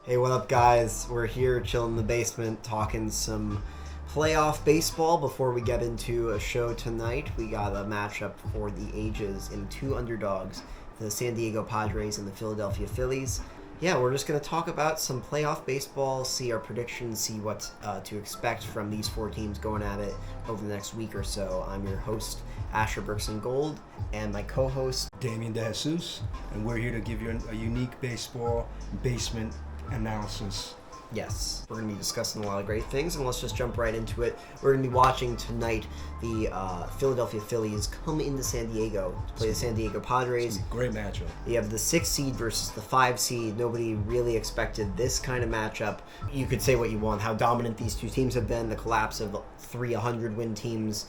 Hey, what up, guys? We're here chilling in the basement talking some playoff baseball. Before we get into a show tonight, we got a matchup for the ages in two underdogs, the San Diego Padres and the Philadelphia Phillies. Yeah, we're just going to talk about some playoff baseball, see our predictions, see what to expect from these four teams going at it over the next week or so. I'm your host, Asher Brooks and Gold, and my co-host, Damian DeJesus, and we're here to give you a unique baseball basement analysis. Yes, we're going to be discussing a lot of great things, and let's just jump right into it. We're going to be watching tonight the Philadelphia Phillies come into San Diego to play the San Diego Padres. Great matchup. You have the 6 seed versus the 5 seed. Nobody really expected this kind of matchup. You could say what you want, how dominant these two teams have been. The collapse of 3 100-win teams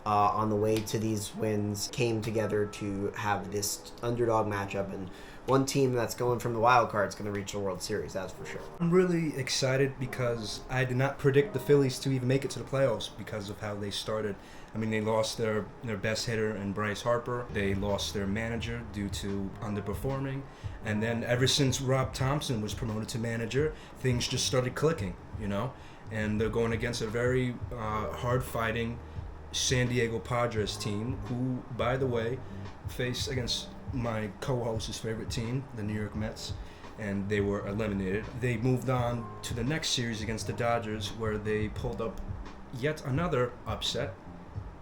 on the way to these wins came together to have this underdog matchup, and one team that's going from the wild card is going to reach the World Series, that's for sure. I'm really excited because I did not predict the Phillies to even make it to the playoffs because of how they started. I mean, they lost their best hitter in Bryce Harper. They lost their manager due to underperforming. And then ever since Rob Thompson was promoted to manager, things just started clicking, you know? And they're going against a very hard-fighting San Diego Padres team who, by the way, faced against my co-host's favorite team, the New York Mets, and they were eliminated. They moved on to the next series against the Dodgers, where they pulled up yet another upset,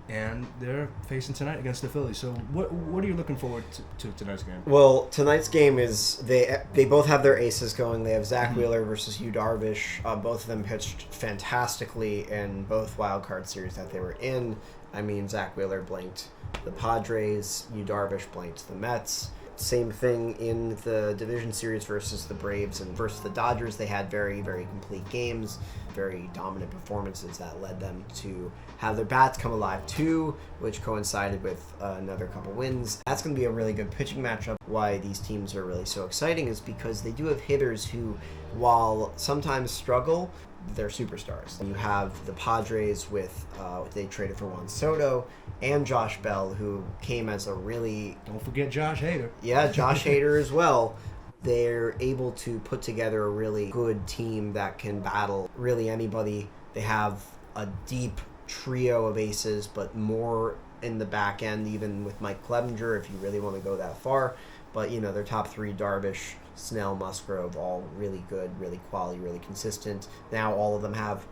and they're facing tonight against the Phillies. So what are you looking forward to tonight's game? Well, tonight's game is they both have their aces going. They have Zach Wheeler versus Yu Darvish. Both of them pitched fantastically in both wild card series that they were in. I mean, Zach Wheeler blanked the Padres, Yu Darvish blanked the Mets. Same thing in the division series versus the Braves and versus the Dodgers. They had very, very complete games, very dominant performances that led them to have their bats come alive too, which coincided with another couple wins. That's going to be a really good pitching matchup. Why these teams are really so exciting is because they do have hitters who, while sometimes struggle, they're superstars. You have the Padres with, they traded for Juan Soto and Josh Bell, who came as a really... Don't forget Josh Hader. Yeah, Josh Hader as well. They're able to put together a really good team that can battle really anybody. They have a deep trio of aces, but more in the back end, even with Mike Clevenger, if you really want to go that far. But, you know, their top three, Darvish, Snell, Musgrove, all really good, really quality, really consistent. Now all of them have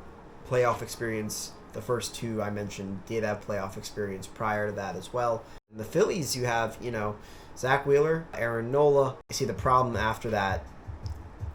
playoff experience. The first two I mentioned did have playoff experience prior to that as well. In the Phillies, you have, you know, Zach Wheeler, Aaron Nola. I see the problem after that.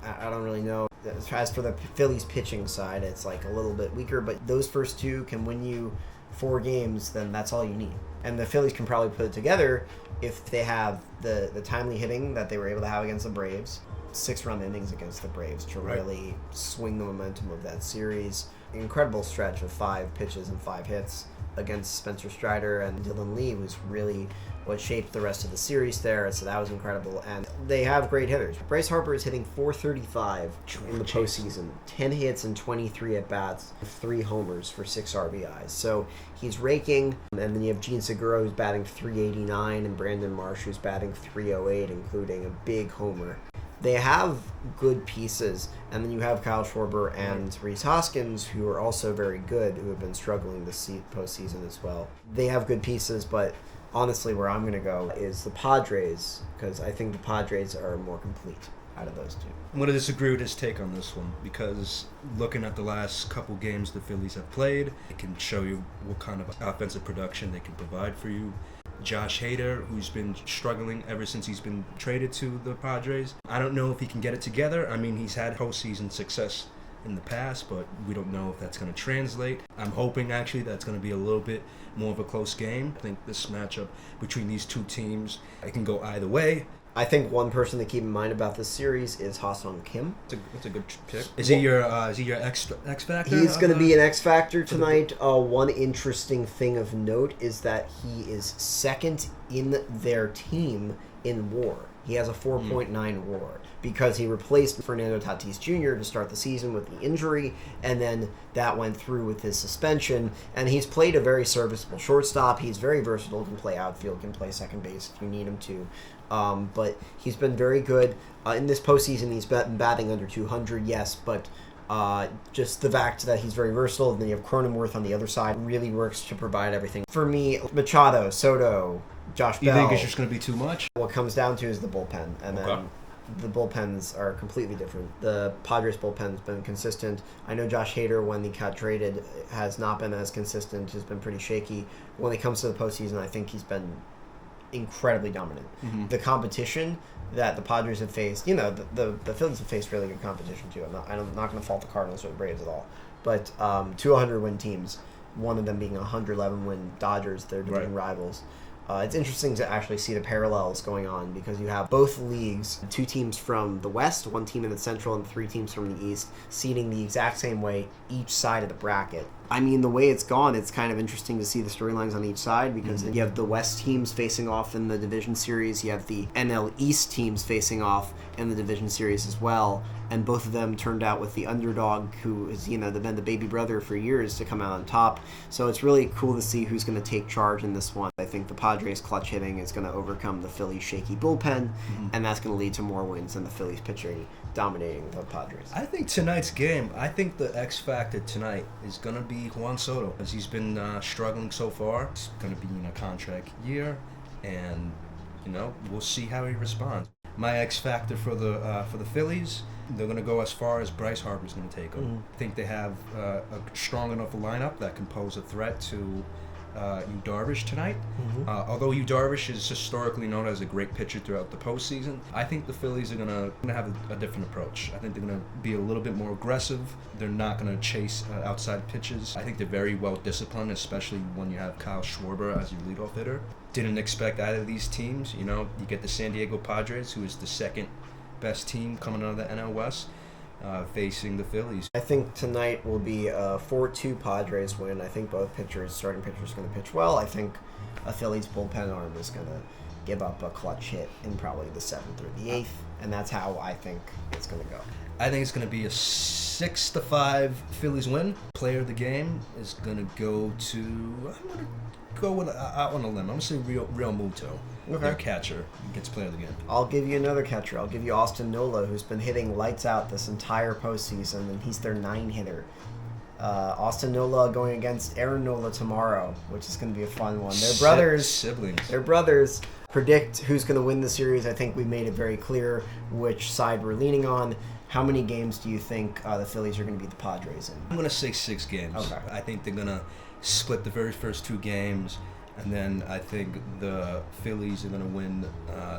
I don't really know. As for the Phillies pitching side, it's like a little bit weaker, but those first two can win you 4 games, then that's all you need. And the Phillies can probably put it together if they have the timely hitting that they were able to have against the Braves, 6-run innings against the Braves to really swing the momentum of that series. Incredible stretch of 5 pitches and 5 hits against Spencer Strider and Dylan Lee was really what shaped the rest of the series there, so that was incredible. And they have great hitters. Bryce Harper is hitting .435 in the postseason, 10 hits and 23 at-bats, 3 homers for 6 RBIs. So he's raking, and then you have Gene Segura, who's batting .389, and Brandon Marsh, who's batting .308, including a big homer. They have good pieces, and then you have Kyle Schwarber and Rhys Hoskins, who are also very good, who have been struggling this postseason as well. They have good pieces, but honestly, where I'm going to go is the Padres, because I think the Padres are more complete out of those two. I'm going to disagree with his take on this one, because looking at the last couple games the Phillies have played, it can show you what kind of offensive production they can provide for you. Josh Hader, who's been struggling ever since he's been traded to the Padres. I don't know if he can get it together. I mean, he's had postseason success in the past, but we don't know if that's going to translate. I'm hoping, actually, that's going to be a little bit more of a close game. I think this matchup between these two teams, it can go either way. I think one person to keep in mind about this series is Ha-Seong Kim. That's a good pick. Is he your X factor? He's going to be an X factor tonight. One interesting thing of note is that he is second in their team in WAR. He has a 4.9 WAR because he replaced Fernando Tatis Jr. to start the season with the injury, and then that went through with his suspension. And he's played a very serviceable shortstop. He's very versatile, can play outfield, can play second base if you need him to. But he's been very good. In this postseason, he's been batting under 200, yes, but just the fact that he's very versatile, and then you have Cronenworth on the other side, really works to provide everything. For me, Machado, Soto, Josh Bell. You think it's just going to be too much? What comes down to is the bullpen, and then the bullpens are completely different. The Padres bullpen's been consistent. I know Josh Hader, when he got traded, has not been as consistent, has been pretty shaky. When it comes to the postseason, I think he's been incredibly dominant. Mm-hmm. The competition that the Padres have faced, the Phillies have faced really good competition too. I'm not going to fault the Cardinals or the Braves at all. But 200 win teams, one of them being 111 win Dodgers, their division rivals. It's interesting to actually see the parallels going on because you have both leagues, 2 teams from the West, 1 team in the Central, and 3 teams from the East, seeding the exact same way each side of the bracket. I mean, the way it's gone, it's kind of interesting to see the storylines on each side because you have the West teams facing off in the division series, you have the NL East teams facing off in the division series as well, and both of them turned out with the underdog who has, been the baby brother for years to come out on top. So it's really cool to see who's going to take charge in this one. I think the Padres' clutch hitting is going to overcome the Phillies' shaky bullpen, and that's going to lead to more wins than the Phillies pitching dominating the Padres. I think tonight's game, the X factor tonight is going to be Juan Soto, as he's been struggling so far. It's going to be in a contract year, and we'll see how he responds. My X factor for the Phillies, they're going to go as far as Bryce Harper's going to take them. Mm-hmm. I think they have a strong enough lineup that can pose a threat to Yu Darvish tonight. Mm-hmm. Although Yu Darvish is historically known as a great pitcher throughout the postseason, I think the Phillies are going to have a different approach. I think they're going to be a little bit more aggressive. They're not going to chase outside pitches. I think they're very well disciplined, especially when you have Kyle Schwarber as your leadoff hitter. Didn't expect either of these teams. You get the San Diego Padres, who is the second best team coming out of the NL West, facing the Phillies. I think tonight will be a 4-2 Padres win. I think both starting pitchers, are going to pitch well. I think a Phillies bullpen arm is going to give up a clutch hit in probably the 7th or the 8th, and that's how I think it's going to go. I think it's going to be a 6-5 Phillies win. Player of the game is going to go to... I'm going to go out on a limb. I'm going to say Real Muto. Okay. Their catcher gets player of the game. I'll give you another catcher. I'll give you Austin Nola, who's been hitting lights out this entire postseason, and he's their 9 hitter. Austin Nola going against Aaron Nola tomorrow, which is going to be a fun one. They're brothers. Siblings. They're brothers. Predict who's going to win the series. I think we made it very clear which side we're leaning on. How many games do you think the Phillies are going to beat the Padres in? I'm going to say 6 games. Okay. I think they're going to split the very first 2 games. And then I think the Phillies are going to win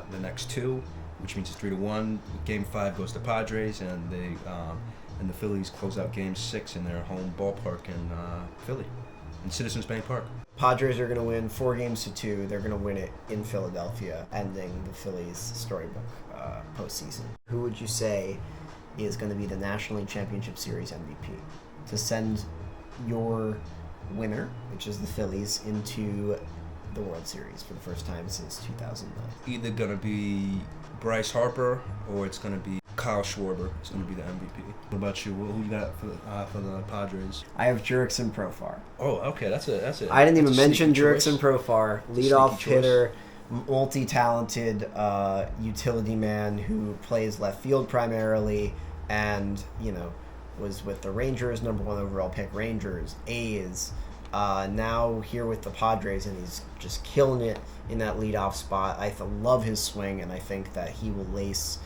the next 2, which means it's 3-1. Game 5 goes to Padres, and the Phillies close out Game 6 in their home ballpark in Philly, in Citizens Bank Park. Padres are going to win 4-2. They're going to win it in Philadelphia, ending the Phillies' storybook postseason. Who would you say is going to be the National League Championship Series MVP to send your winner, which is the Phillies, into the World Series for the first time since 2009? Either going to be Bryce Harper or it's going to be Kyle Schwarber. It's going to be the MVP. What about you? Who you got for the Padres? I have Jurickson Profar. Oh, okay. That's it. I didn't even mention Jurickson Profar, leadoff hitter, multi-talented utility man who plays left field primarily, and was with the Rangers, number 1 overall pick, Rangers, A's, now here with the Padres, and he's just killing it in that leadoff spot. I love his swing, and I think that he will lace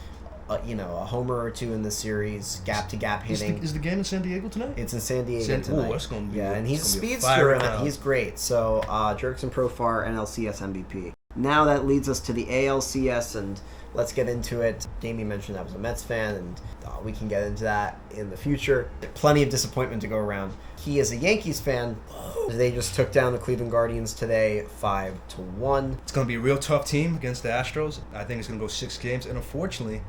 a homer or 2 in the series, gap-to-gap hitting. Is the game in San Diego tonight? It's in San Diego tonight. Oh, that's going to be and he's a speedster, and he's great. So, Jurickson Profar, NLCS MVP. Now that leads us to the ALCS, and let's get into it. Damien mentioned I was a Mets fan, and we can get into that in the future. Plenty of disappointment to go around. He is a Yankees fan. They just took down the Cleveland Guardians today, 5-1. It's going to be a real tough team against the Astros. I think it's going to go 6 games, and unfortunately,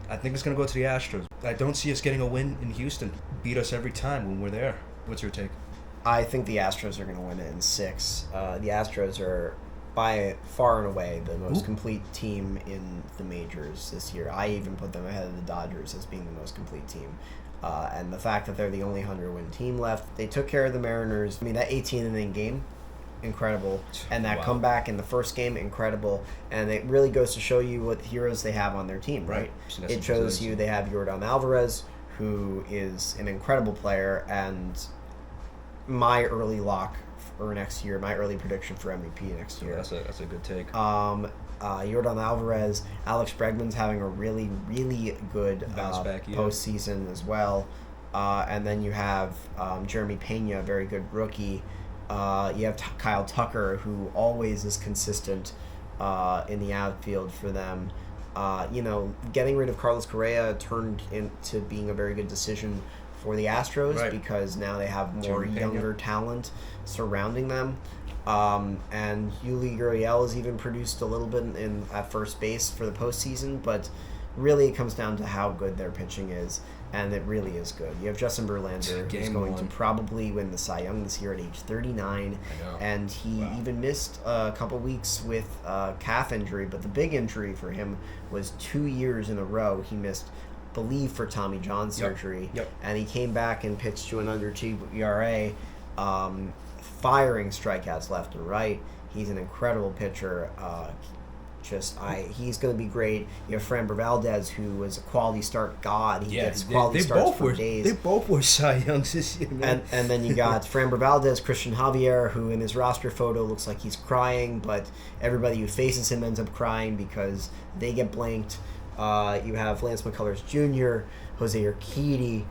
I think it's going to go to the Astros. I don't see us getting a win in Houston. Beat us every time when we're there. What's your take? I think the Astros are going to win it in 6. The Astros are by far and away the most complete team in the majors this year. I even put them ahead of the Dodgers as being the most complete team. And the fact that they're the only 100-win team left, they took care of the Mariners. I mean, that 18-inning game, incredible. And that comeback in the first game, incredible. And it really goes to show you what heroes they have on their team, right? It shows you they have Yordan Alvarez, who is an incredible player, and my early lock for next year, my early prediction for MVP next year. That's a good take. Yordan Alvarez, Alex Bregman's having a really, really good postseason as well. And then you have Jeremy Pena, a very good rookie. You have Kyle Tucker, who always is consistent in the outfield for them. Getting rid of Carlos Correa turned into being a very good decision for the Astros because now they have more younger talent surrounding them. And Yuli Gurriel has even produced a little bit at first base for the postseason, but really it comes down to how good their pitching is, and it really is good. You have Justin Verlander, who's going to probably win the Cy Young this year at age 39, and he even missed a couple weeks with calf injury, but the big injury for him was 2 years in a row he missed, believe, for Tommy John surgery, and he came back and pitched to an under 2 ERA, firing strikeouts left and right. He's an incredible pitcher. He's going to be great. You have Framber Valdez, who was a quality start god. He gets quality starts for days. They both were Cy Youngs this year, man. And then you got Framber Valdez, Christian Javier, who in his roster photo looks like he's crying, but everybody who faces him ends up crying because they get blanked. You have Lance McCullers Jr., Jose Urquidy,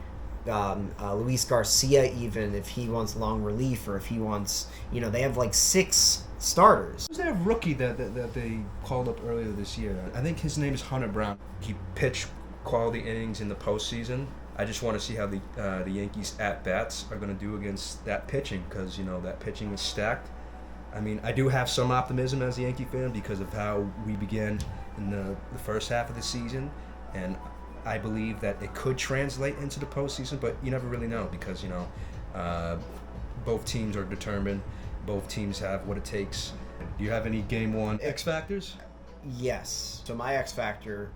Luis Garcia, even if he wants long relief, or if he wants, they have like 6 starters. Who's that rookie that they called up earlier this year? I think his name is Hunter Brown. He pitched quality innings in the postseason. I just want to see how the Yankees at-bats are going to do against that pitching, because, that pitching is stacked. I mean, I do have some optimism as a Yankee fan because of how we began in the first half of the season, and I believe that it could translate into the postseason, but you never really know because, both teams are determined. Both teams have what it takes. Do you have any Game 1 X factors? Yes. So my X factor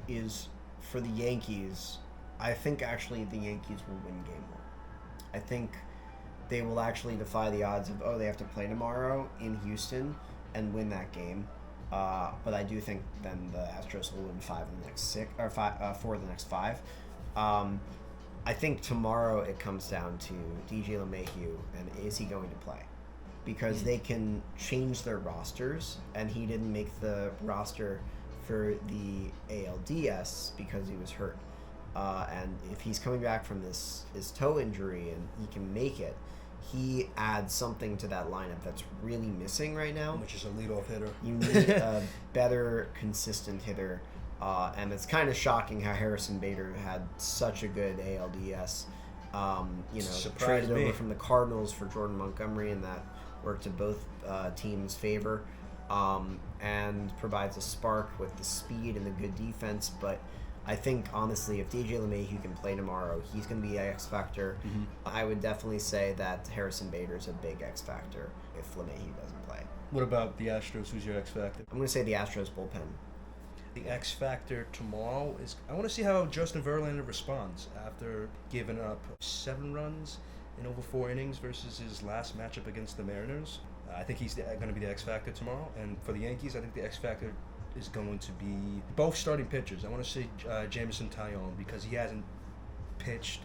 is for the Yankees. I think actually the Yankees will win Game 1. I think they will actually defy the odds of, they have to play tomorrow in Houston and win that game. But I do think then the Astros will win 4 of the next 5. I think tomorrow it comes down to DJ LeMahieu and is he going to play? Because they can change their rosters, and he didn't make the roster for the ALDS because he was hurt. And if he's coming back from his toe injury and he can make it, he adds something to that lineup that's really missing right now. Which is a leadoff hitter. You need a better, consistent hitter. And it's kind of shocking how Harrison Bader had such a good ALDS. Traded over from the Cardinals for Jordan Montgomery, and that worked to both teams' favor. And provides a spark with the speed and the good defense. But I think, honestly, if DJ LeMahieu can play tomorrow, he's going to be an X factor. Mm-hmm. I would definitely say that Harrison Bader's a big X factor if LeMahieu doesn't play. What about the Astros? Who's your X factor? I'm going to say the Astros bullpen. The X factor tomorrow is, I want to see how Justin Verlander responds after giving up 7 runs in over 4 innings versus his last matchup against the Mariners. I think he's going to be the X factor tomorrow. And for the Yankees, I think the X factor is going to be both starting pitchers. I want to say Jameson Taillon, because he hasn't pitched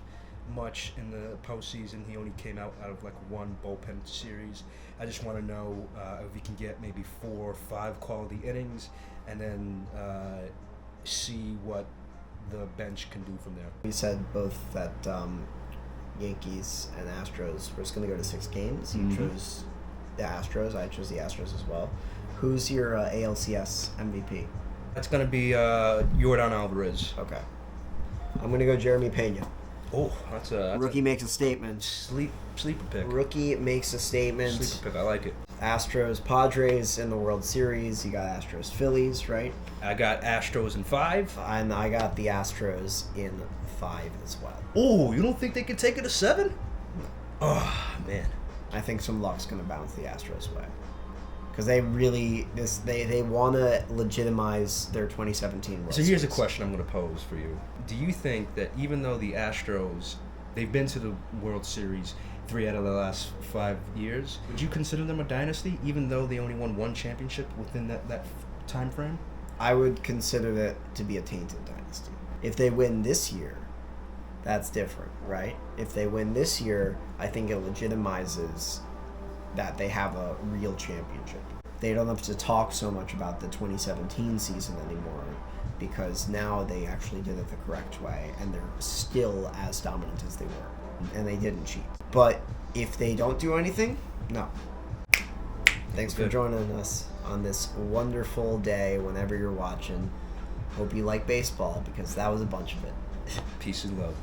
much in the postseason. He only came out of like 1 bullpen series. I just want to know if he can get maybe 4 or 5 quality innings, and then see what the bench can do from there. We said both that Yankees and Astros were just going to go to 6 games. You chose the Astros. I chose the Astros as well. Who's your ALCS MVP? That's going to be Yordan Alvarez. Okay. I'm going to go Jeremy Pena. Oh, that's Rookie makes a statement. Sleeper pick. Rookie makes a statement. Sleeper pick, I like it. Astros, Padres in the World Series. You got Astros, Phillies, right? I got Astros in 5. And I got the Astros in 5 as well. Oh, you don't think they can take it to 7? Oh, man. I think some luck's going to bounce the Astros way. because they really they want to legitimize their 2017 World So here's a Series. question I'm going to pose for you. Do you think that even though the Astros, they've been to the World Series 3 out of the last 5 years, would you consider them a dynasty, even though they only won one championship within that time frame? I would consider that to be a tainted dynasty. If they win this year, that's different, right? If they win this year, I think it legitimizes that they have a real championship. They don't have to talk so much about the 2017 season anymore because now they actually did it the correct way and they're still as dominant as they were. And they didn't cheat. But if they don't do anything, no. Thanks for joining us on this wonderful day whenever you're watching. Hope you like baseball because that was a bunch of it. Peace and love.